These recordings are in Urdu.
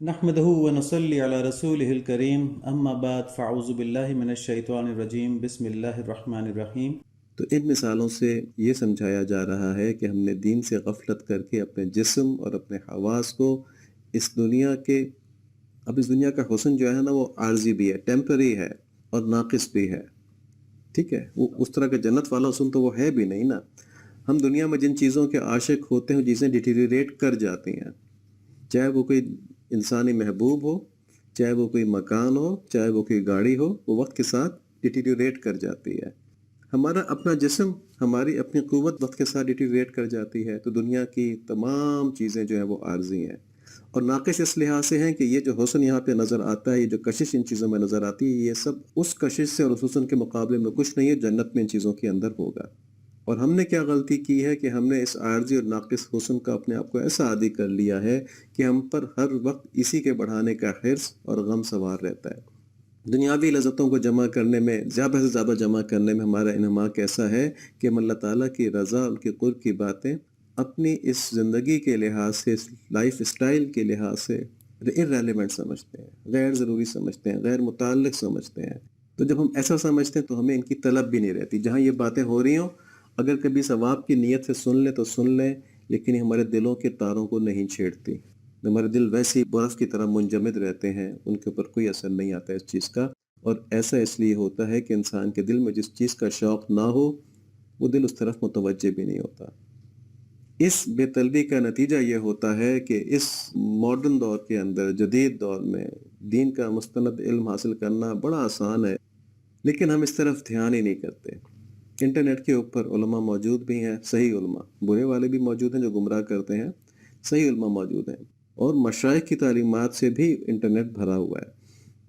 نحمده ونصلي على رسوله الكريم اما بعد فاعوذ بالله من الشیطان الرجیم بسم اللہ الرحمن الرحیم۔ تو ان مثالوں سے یہ سمجھایا جا رہا ہے کہ ہم نے دین سے غفلت کر کے اپنے جسم اور اپنے حواس کو اس دنیا کے اس دنیا کا حسن جو ہے نا وہ عارضی بھی ہے، ٹیمپرری ہے اور ناقص بھی ہے، ٹھیک ہے۔ وہ اس طرح کا جنت والا حسن تو وہ ہے بھی نہیں نا۔ ہم دنیا میں جن چیزوں کے عاشق ہوتے ہیں چیزیں ڈیٹیریٹ کر جاتی ہیں، چاہے وہ کوئی انسانی محبوب ہو، چاہے وہ کوئی مکان ہو، چاہے وہ کوئی گاڑی ہو، وہ وقت کے ساتھ ڈیٹیریٹ کر جاتی ہے۔ ہمارا اپنا جسم، ہماری اپنی قوت وقت کے ساتھ ڈیٹیریٹ کر جاتی ہے۔ تو دنیا کی تمام چیزیں جو ہیں وہ عارضی ہیں اور ناقص اس لحاظ سے ہیں کہ یہ جو حسن یہاں پہ نظر آتا ہے، یہ جو کشش ان چیزوں میں نظر آتی ہے، یہ سب اس کشش سے اور اس حسن کے مقابلے میں کچھ نہیں ہے جنت میں ان چیزوں کے اندر ہوگا۔ اور ہم نے کیا غلطی کی ہے کہ ہم نے اس عارضی اور ناقص حسن کا اپنے آپ کو ایسا عادی کر لیا ہے کہ ہم پر ہر وقت اسی کے بڑھانے کا حرص اور غم سوار رہتا ہے۔ دنیاوی لذتوں کو جمع کرنے میں، زیادہ سے زیادہ جمع کرنے میں ہمارا انہماک ایسا ہے کہ ہم اللہ تعالیٰ کی رضا، ان کے قرب کی باتیں اپنی اس زندگی کے لحاظ سے، اس لائف اسٹائل کے لحاظ سے irrelevant سمجھتے ہیں، غیر ضروری سمجھتے ہیں، غیر متعلق سمجھتے ہیں۔ تو جب ہم ایسا سمجھتے ہیں تو ہمیں ان کی طلب بھی نہیں رہتی۔ جہاں یہ باتیں ہو رہی ہوں، اگر کبھی ثواب کی نیت سے سن لیں تو سن لیں، لیکن یہ ہمارے دلوں کے تاروں کو نہیں چھیڑتی۔ ہمارے دل ویسے ہی برف کی طرح منجمد رہتے ہیں، ان کے اوپر کوئی اثر نہیں آتا اس چیز کا۔ اور ایسا اس لیے ہوتا ہے کہ انسان کے دل میں جس چیز کا شوق نہ ہو، وہ دل اس طرف متوجہ بھی نہیں ہوتا۔ اس بے طلبی کا نتیجہ یہ ہوتا ہے کہ اس ماڈرن دور کے اندر، جدید دور میں دین کا مستند علم حاصل کرنا بڑا آسان ہے، لیکن ہم اس طرف دھیان ہی نہیں کرتے۔ انٹرنیٹ کے اوپر علماء موجود بھی ہیں، صحیح علماء، برے والے بھی موجود ہیں جو گمراہ کرتے ہیں، صحیح علماء موجود ہیں، اور مشائخ کی تعلیمات سے بھی انٹرنیٹ بھرا ہوا ہے۔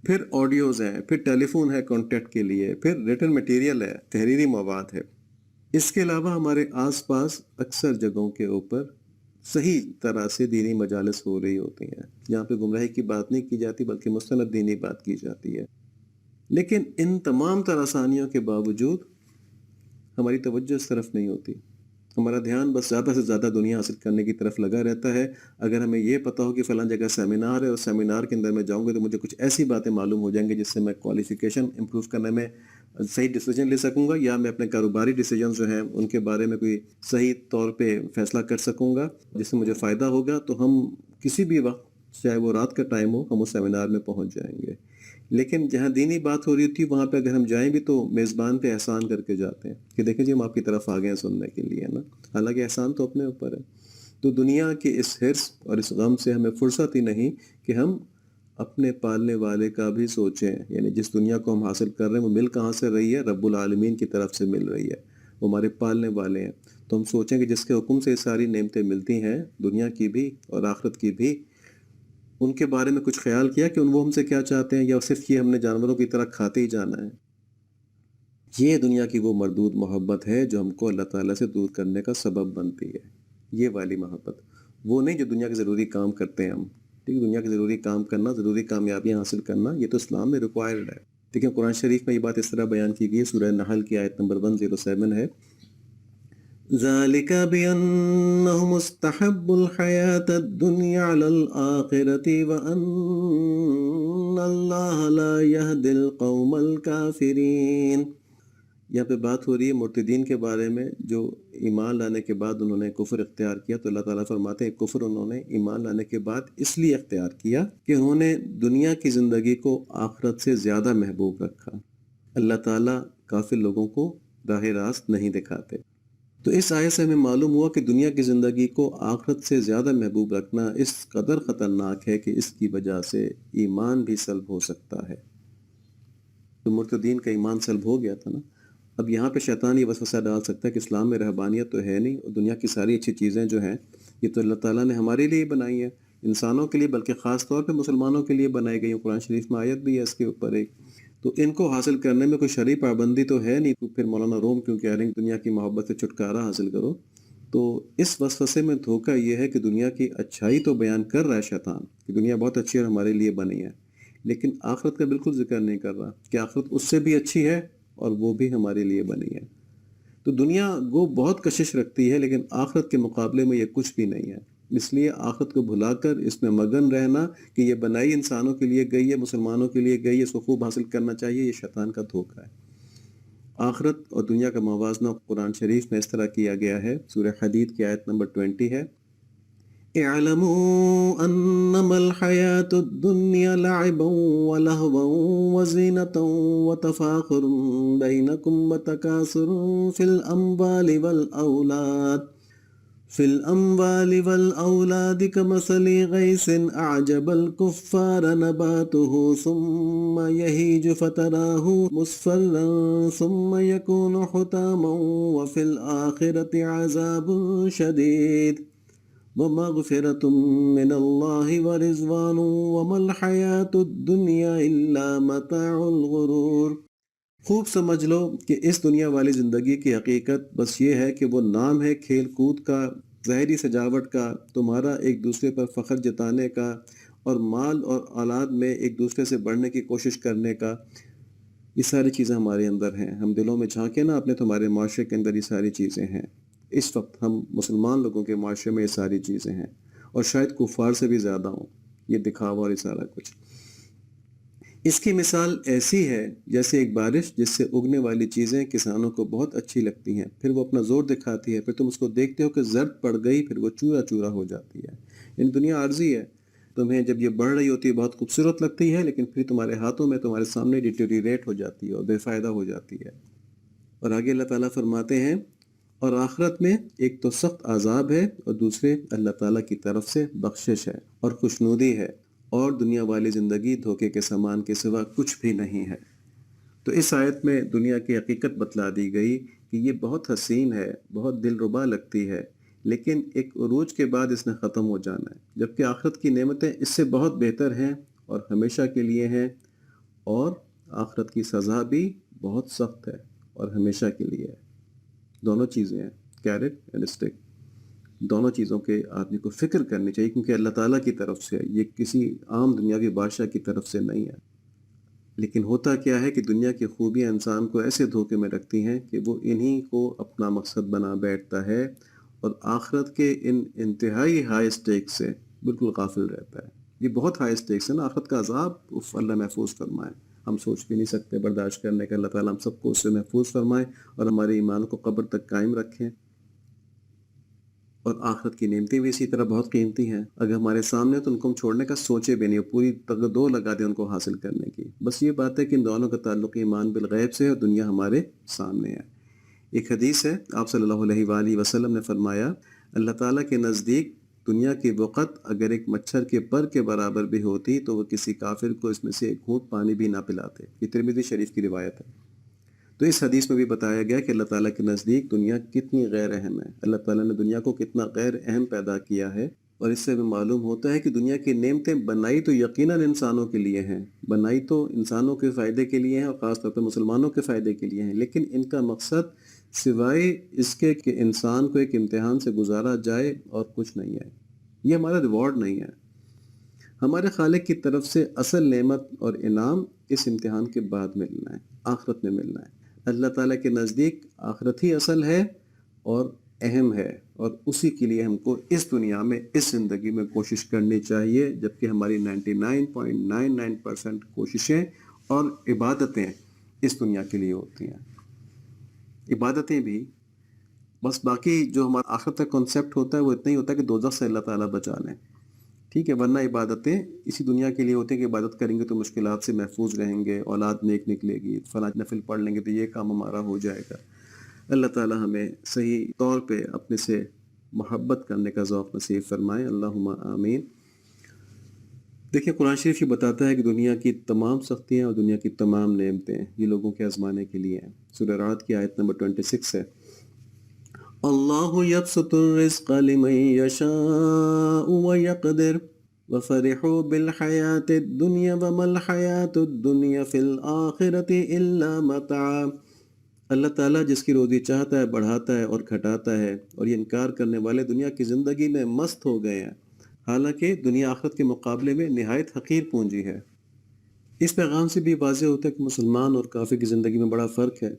پھر آڈیوز ہیں، پھر ٹیلی فون ہے کانٹیکٹ کے لیے، پھر ریٹن مٹیریل ہے، تحریری مواد ہے۔ اس کے علاوہ ہمارے آس پاس اکثر جگہوں کے اوپر صحیح طرح سے دینی مجالس ہو رہی ہوتی ہیں، جہاں پہ گمراہی کی بات نہیں کی جاتی بلکہ مستند دینی بات کی جاتی ہے۔ لیکن ان تمام تر آسانیوں کے باوجود ہماری توجہ اس طرف نہیں ہوتی۔ ہمارا دھیان بس زیادہ سے زیادہ دنیا حاصل کرنے کی طرف لگا رہتا ہے۔ اگر ہمیں یہ پتہ ہو کہ فلاں جگہ سیمینار ہے اور سیمینار کے اندر میں جاؤں گا تو مجھے کچھ ایسی باتیں معلوم ہو جائیں گی جس سے میں کوالیفیکیشن امپروو کرنے میں صحیح ڈیسیجن لے سکوں گا، یا میں اپنے کاروباری ڈیسیجن جو ہیں ان کے بارے میں کوئی صحیح طور پہ فیصلہ کر سکوں گا جس سے مجھے فائدہ ہوگا۔ تو ہم کسی بھی وقت، چاہے وہ رات کا ٹائم ہو، ہم اس سیمینار میں پہنچ جائیں گے۔ لیکن جہاں دینی بات ہو رہی ہوتی ہے وہاں پہ اگر ہم جائیں بھی تو میزبان پہ احسان کر کے جاتے ہیں کہ دیکھیں جی ہم آپ کی طرف آ گئے ہیں سننے کے لیے نا، حالانکہ احسان تو اپنے اوپر ہے۔ تو دنیا کے اس حرص اور اس غم سے ہمیں فرصت ہی نہیں کہ ہم اپنے پالنے والے کا بھی سوچیں، یعنی جس دنیا کو ہم حاصل کر رہے ہیں وہ مل کہاں سے رہی ہے؟ رب العالمین کی طرف سے مل رہی ہے، وہ ہمارے پالنے والے ہیں۔ تو ہم سوچیں کہ جس کے حکم سے یہ ساری نعمتیں ملتی ہیں، دنیا کی بھی اور آخرت کی بھی، ان کے بارے میں کچھ خیال کیا کہ وہ ہم سے کیا چاہتے ہیں، یا صرف یہ ہم نے جانوروں کی طرح کھاتے ہی جانا ہے؟ یہ دنیا کی وہ مردود محبت ہے جو ہم کو اللہ تعالیٰ سے دور کرنے کا سبب بنتی ہے۔ یہ والی محبت، وہ نہیں جو دنیا کے ضروری کام کرتے ہیں ہم، ٹھیک ہے؟ دنیا کے ضروری کام کرنا، ضروری کامیابیاں حاصل کرنا، یہ تو اسلام میں ریکوائرڈ ہے۔ ٹھیک ہے، قرآن شریف میں یہ بات اس طرح بیان کی گئی ہے، سورہ نحل کی آیت نمبر 107 ہے، ذَلِكَ بِأَنَّهُمُ اسْتَحَبُّوا الْحَيَاةَ الدُّنْيَا عَلَى الْآخِرَةِ وَأَنَّ اللَّهَ لَا يَهْدِي الْقَوْمَ الْكَافِرِينَ۔ یہاں پہ بات ہو رہی ہے مرتدین کے بارے میں، جو ایمان لانے کے بعد انہوں نے کفر اختیار کیا۔ تو اللہ تعالیٰ فرماتے ہیں کفر انہوں نے ایمان لانے کے بعد اس لیے اختیار کیا کہ انہوں نے دنیا کی زندگی کو آخرت سے زیادہ محبوب رکھا۔ اللہ تعالیٰ کافر لوگوں کو راہ راست نہیں دکھاتے۔ تو اس آیت سے ہمیں معلوم ہوا کہ دنیا کی زندگی کو آخرت سے زیادہ محبوب رکھنا اس قدر خطرناک ہے کہ اس کی وجہ سے ایمان بھی سلب ہو سکتا ہے۔ تو مرتدین کا ایمان سلب ہو گیا تھا نا۔ اب یہاں پہ شیطان یہ وسوسہ ڈال سکتا ہے کہ اسلام میں رہبانیت تو ہے نہیں، اور دنیا کی ساری اچھی چیزیں جو ہیں یہ تو اللہ تعالیٰ نے ہمارے لیے بنائی ہیں، انسانوں کے لیے، بلکہ خاص طور پہ مسلمانوں کے لیے بنائی گئی ہیں۔ قرآن شریف میں آیت بھی ہے اس کے اوپر ایک۔ تو ان کو حاصل کرنے میں کوئی شرعی پابندی تو ہے نہیں، تو پھر مولانا روم کیوں کہہ رہے ہیں دنیا کی محبت سے چھٹکارا حاصل کرو؟ تو اس وسوسے میں دھوکہ یہ ہے کہ دنیا کی اچھائی تو بیان کر رہا ہے شیطان کہ دنیا بہت اچھی اور ہمارے لیے بنی ہے، لیکن آخرت کا بالکل ذکر نہیں کر رہا کہ آخرت اس سے بھی اچھی ہے اور وہ بھی ہمارے لیے بنی ہے۔ تو دنیا وہ بہت کشش رکھتی ہے، لیکن آخرت کے مقابلے میں یہ کچھ بھی نہیں ہے۔ اس لیے آخرت کو بھلا کر اس میں مگن رہنا کہ یہ بنائی انسانوں کے لیے گئی ہے، مسلمانوں کے لیے گئی ہے، اس کو خوب حاصل کرنا چاہیے، یہ شیطان کا دھوکہ ہے۔ آخرت اور دنیا کا موازنہ قرآن شریف میں اس طرح کیا گیا ہے۔ سورہ حدید کی آیت نمبر 20 ہے، اعلموا انما الحیاة الدنیا لعبا ولہوا وزینة وتفاخر بینکم وتکاثر فی الاموال والأولاد كمثل غيث أعجب الكفار نباته ثم يهيج فتراه مصفرا ثم يكون حطاما وفي الآخرة عذاب شديد ومغفرة من الله ورضوان وما الحياة الدنيا إلا متاع الغرور۔ خوب سمجھ لو کہ اس دنیا والی زندگی کی حقیقت بس یہ ہے کہ وہ نام ہے کھیل کود کا، ظاہری سجاوٹ کا، تمہارا ایک دوسرے پر فخر جتانے کا، اور مال اور اولاد میں ایک دوسرے سے بڑھنے کی کوشش کرنے کا۔ یہ ساری چیزیں ہمارے اندر ہیں، ہم دلوں میں جھانکیں نا اپنے، تمہارے معاشرے کے اندر یہ ساری چیزیں ہیں۔ اس وقت ہم مسلمان لوگوں کے معاشرے میں یہ ساری چیزیں ہیں، اور شاید کفار سے بھی زیادہ ہوں، یہ دکھاوا اور یہ سارا کچھ۔ اس کی مثال ایسی ہے جیسے ایک بارش جس سے اگنے والی چیزیں کسانوں کو بہت اچھی لگتی ہیں، پھر وہ اپنا زور دکھاتی ہے، پھر تم اس کو دیکھتے ہو کہ زرد پڑ گئی، پھر وہ چورا چورا ہو جاتی ہے۔ یعنی دنیا عارضی ہے، تمہیں جب یہ بڑھ رہی ہوتی ہے بہت خوبصورت لگتی ہے، لیکن پھر تمہارے ہاتھوں میں، تمہارے سامنے ڈیٹیریٹ ہو جاتی ہے اور بے فائدہ ہو جاتی ہے۔ اور آگے اللہ تعالیٰ فرماتے ہیں، اور آخرت میں ایک تو سخت عذاب ہے، اور دوسرے اللہ تعالیٰ کی طرف سے بخشش ہے اور خوشنودی ہے، اور دنیا والی زندگی دھوکے کے سامان کے سوا کچھ بھی نہیں ہے۔ تو اس آیت میں دنیا کی حقیقت بتلا دی گئی کہ یہ بہت حسین ہے، بہت دلربا لگتی ہے، لیکن ایک عروج کے بعد اس نے ختم ہو جانا ہے، جبکہ آخرت کی نعمتیں اس سے بہت بہتر ہیں اور ہمیشہ کے لیے ہیں، اور آخرت کی سزا بھی بہت سخت ہے اور ہمیشہ کے لیے ہے۔ دونوں چیزیں ہیں، کیرٹ اینڈ اسٹک، دونوں چیزوں کے آدمی کو فکر کرنی چاہیے، کیونکہ اللہ تعالیٰ کی طرف سے ہے، یہ کسی عام دنیاوی بادشاہ کی طرف سے نہیں ہے۔ لیکن ہوتا کیا ہے کہ دنیا کی خوبیاں انسان کو ایسے دھوکے میں رکھتی ہیں کہ وہ انہی کو اپنا مقصد بنا بیٹھتا ہے، اور آخرت کے ان انتہائی ہائی اسٹیک سے بالکل غافل رہتا ہے۔ یہ بہت ہائی اسٹیکس ہے نا، آخرت کا عذاب، اللہ محفوظ فرمائے، ہم سوچ بھی نہیں سکتے برداشت کرنے کا۔ اللہ تعالیٰ ہم سب کو اس سے محفوظ فرمائے اور ہمارے ایمان کو قبر تک قائم رکھیں۔ اور آخرت کی نعمتیں بھی اسی طرح بہت قیمتی ہیں، اگر ہمارے سامنے تو ان کو ہم چھوڑنے کا سوچے بھی نہیں، پوری دو لگا دیں ان کو حاصل کرنے کی۔ بس یہ بات ہے کہ ان دونوں کا تعلق ایمان بالغیب سے ہے، اور دنیا ہمارے سامنے ہے۔ ایک حدیث ہے، آپ صلی اللہ علیہ وآلہ وسلم نے فرمایا، اللہ تعالیٰ کے نزدیک دنیا کی وقت اگر ایک مچھر کے پر کے برابر بھی ہوتی تو وہ کسی کافر کو اس میں سے ایک گھونٹ پانی بھی نہ پلاتے۔ یہ ترمذی شریف کی روایت ہے۔ تو اس حدیث میں بھی بتایا گیا کہ اللہ تعالیٰ کے نزدیک دنیا کتنی غیر اہم ہے، اللہ تعالیٰ نے دنیا کو کتنا غیر اہم پیدا کیا ہے، اور اس سے بھی معلوم ہوتا ہے کہ دنیا کی نعمتیں بنائی تو یقیناً انسانوں کے لیے ہیں، بنائی تو انسانوں کے فائدے کے لیے ہیں، اور خاص طور پر مسلمانوں کے فائدے کے لیے ہیں، لیکن ان کا مقصد سوائے اس کے کہ انسان کو ایک امتحان سے گزارا جائے اور کچھ نہیں ہے۔ یہ ہمارا ریوارڈ نہیں ہے، ہمارے خالق کی طرف سے اصل نعمت اور انعام اس امتحان کے بعد ملنا ہے، آخرت میں ملنا ہے۔ اللہ تعالیٰ کے نزدیک آخرت ہی اصل ہے اور اہم ہے، اور اسی کے لیے ہم کو اس دنیا میں، اس زندگی میں کوشش کرنی چاہیے، جبکہ ہماری 99.99% کوششیں اور عبادتیں اس دنیا کے لیے ہوتی ہیں۔ عبادتیں بھی بس، باقی جو ہمارا آخرت کا کنسیپٹ ہوتا ہے وہ اتنا ہی ہوتا ہے کہ دوزخ سے اللہ تعالیٰ بچا لیں، ٹھیک ہے، ورنہ عبادتیں اسی دنیا کے لیے ہوتی ہیں کہ عبادت کریں گے تو مشکلات سے محفوظ رہیں گے، اولاد نیک نکلے گی، فلاں نفل پڑھ لیں گے تو یہ کام ہمارا ہو جائے گا۔ اللہ تعالیٰ ہمیں صحیح طور پہ اپنے سے محبت کرنے کا ذوق نصیب فرمائے، اللہم آمین۔ دیکھیں، قرآن شریف یہ بتاتا ہے کہ دنیا کی تمام سختیاں اور دنیا کی تمام نعمتیں یہ لوگوں کے آزمانے کے لیے ہیں۔ سورہ رعد کی آیت نمبر 26 ہے، اللہ یبسط الرزق لمن یشاء ویقدر وفرحوا بالحیات الدنیا وما الحیات الدنیا فی الآخرۃ الا متاع۔ اللہ تعالیٰ جس کی روزی چاہتا ہے بڑھاتا ہے اور گھٹاتا ہے، اور یہ انکار کرنے والے دنیا کی زندگی میں مست ہو گئے ہیں، حالانکہ دنیا آخرت کے مقابلے میں نہایت حقیر پونجی ہے۔ اس پیغام سے بھی واضح ہوتا ہے کہ مسلمان اور کافر کی زندگی میں بڑا فرق ہے۔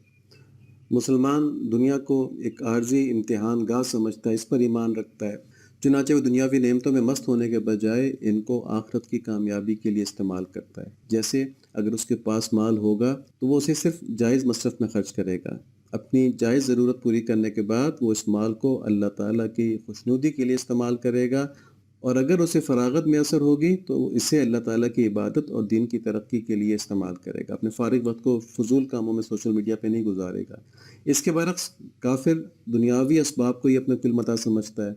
مسلمان دنیا کو ایک عارضی امتحان گاہ سمجھتا ہے، اس پر ایمان رکھتا ہے، چنانچہ وہ دنیاوی نعمتوں میں مست ہونے کے بجائے ان کو آخرت کی کامیابی کے لیے استعمال کرتا ہے۔ جیسے اگر اس کے پاس مال ہوگا تو وہ اسے صرف جائز مصرف میں خرچ کرے گا، اپنی جائز ضرورت پوری کرنے کے بعد وہ اس مال کو اللہ تعالیٰ کی خوشنودی کے لیے استعمال کرے گا، اور اگر اسے فراغت میسر ہوگی تو وہ اسے اللہ تعالیٰ کی عبادت اور دین کی ترقی کے لیے استعمال کرے گا، اپنے فارغ وقت کو فضول کاموں میں سوشل میڈیا پہ نہیں گزارے گا۔ اس کے برعکس کافر دنیاوی اسباب کو ہی اپنے کل متاع سمجھتا ہے۔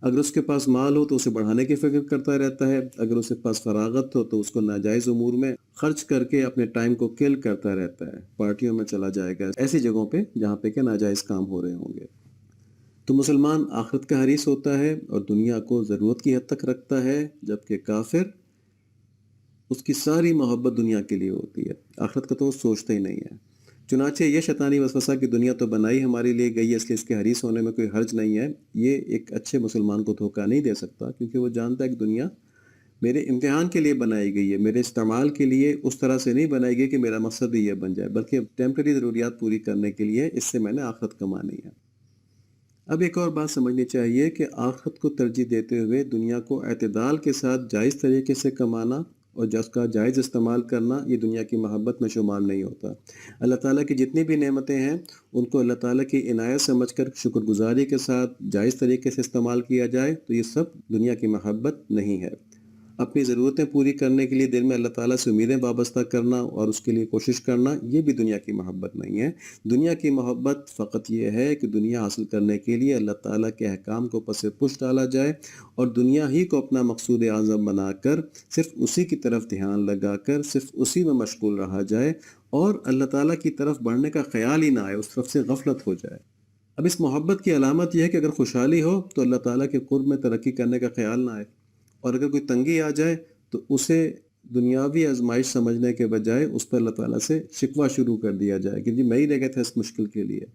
اگر اس کے پاس مال ہو تو اسے بڑھانے کی فکر کرتا رہتا ہے، اگر اس کے پاس فراغت ہو تو اس کو ناجائز امور میں خرچ کر کے اپنے ٹائم کو کل کرتا رہتا ہے، پارٹیوں میں چلا جائے گا، ایسی جگہوں پہ جہاں پہ کہ ناجائز کام ہو رہے ہوں گے۔ تو مسلمان آخرت کا حریص ہوتا ہے اور دنیا کو ضرورت کی حد تک رکھتا ہے، جبکہ کافر اس کی ساری محبت دنیا کے لیے ہوتی ہے، آخرت کا تو وہ سوچتا ہی نہیں ہے۔ چنانچہ یہ شیطانی وسوسہ کہ دنیا تو بنائی ہمارے لیے گئی ہے اس لیے اس کے حریص ہونے میں کوئی حرج نہیں ہے، یہ ایک اچھے مسلمان کو دھوکہ نہیں دے سکتا، کیونکہ وہ جانتا ہے کہ دنیا میرے امتحان کے لیے بنائی گئی ہے، میرے استعمال کے لیے اس طرح سے نہیں بنائی گئی کہ میرا مقصد ہی یہ بن جائے، بلکہ ٹیمپرری ضروریات پوری کرنے کے لیے، اس سے میں نے آخرت کمانی ہے۔ اب ایک اور بات سمجھنی چاہیے کہ آخرت کو ترجیح دیتے ہوئے دنیا کو اعتدال کے ساتھ جائز طریقے سے کمانا اور جس کا جائز استعمال کرنا یہ دنیا کی محبت میں شمار نہیں ہوتا۔ اللہ تعالیٰ کی جتنی بھی نعمتیں ہیں ان کو اللہ تعالیٰ کی عنایت سمجھ کر شکر گزاری کے ساتھ جائز طریقے سے استعمال کیا جائے تو یہ سب دنیا کی محبت نہیں ہے۔ اپنی ضرورتیں پوری کرنے کے لیے دل میں اللہ تعالیٰ سے امیدیں وابستہ کرنا اور اس کے لیے کوشش کرنا یہ بھی دنیا کی محبت نہیں ہے۔ دنیا کی محبت فقط یہ ہے کہ دنیا حاصل کرنے کے لیے اللہ تعالیٰ کے احکام کو پس پش ڈالا جائے اور دنیا ہی کو اپنا مقصود اعظم بنا کر صرف اسی کی طرف دھیان لگا کر صرف اسی میں مشغول رہا جائے اور اللہ تعالیٰ کی طرف بڑھنے کا خیال ہی نہ آئے، اس طرف سے غفلت ہو جائے۔ اب اس محبت کی علامت یہ ہے کہ اگر خوشحالی ہو تو اللہ تعالیٰ کے قرب میں ترقی کرنے کا خیال نہ آئے، اور اگر کوئی تنگی آ جائے تو اسے دنیاوی آزمائش سمجھنے کے بجائے اس پر اللہ تعالیٰ سے شکوہ شروع کر دیا جائے کہ جی میں ہی لے گیا تھا اس مشکل کے لیے۔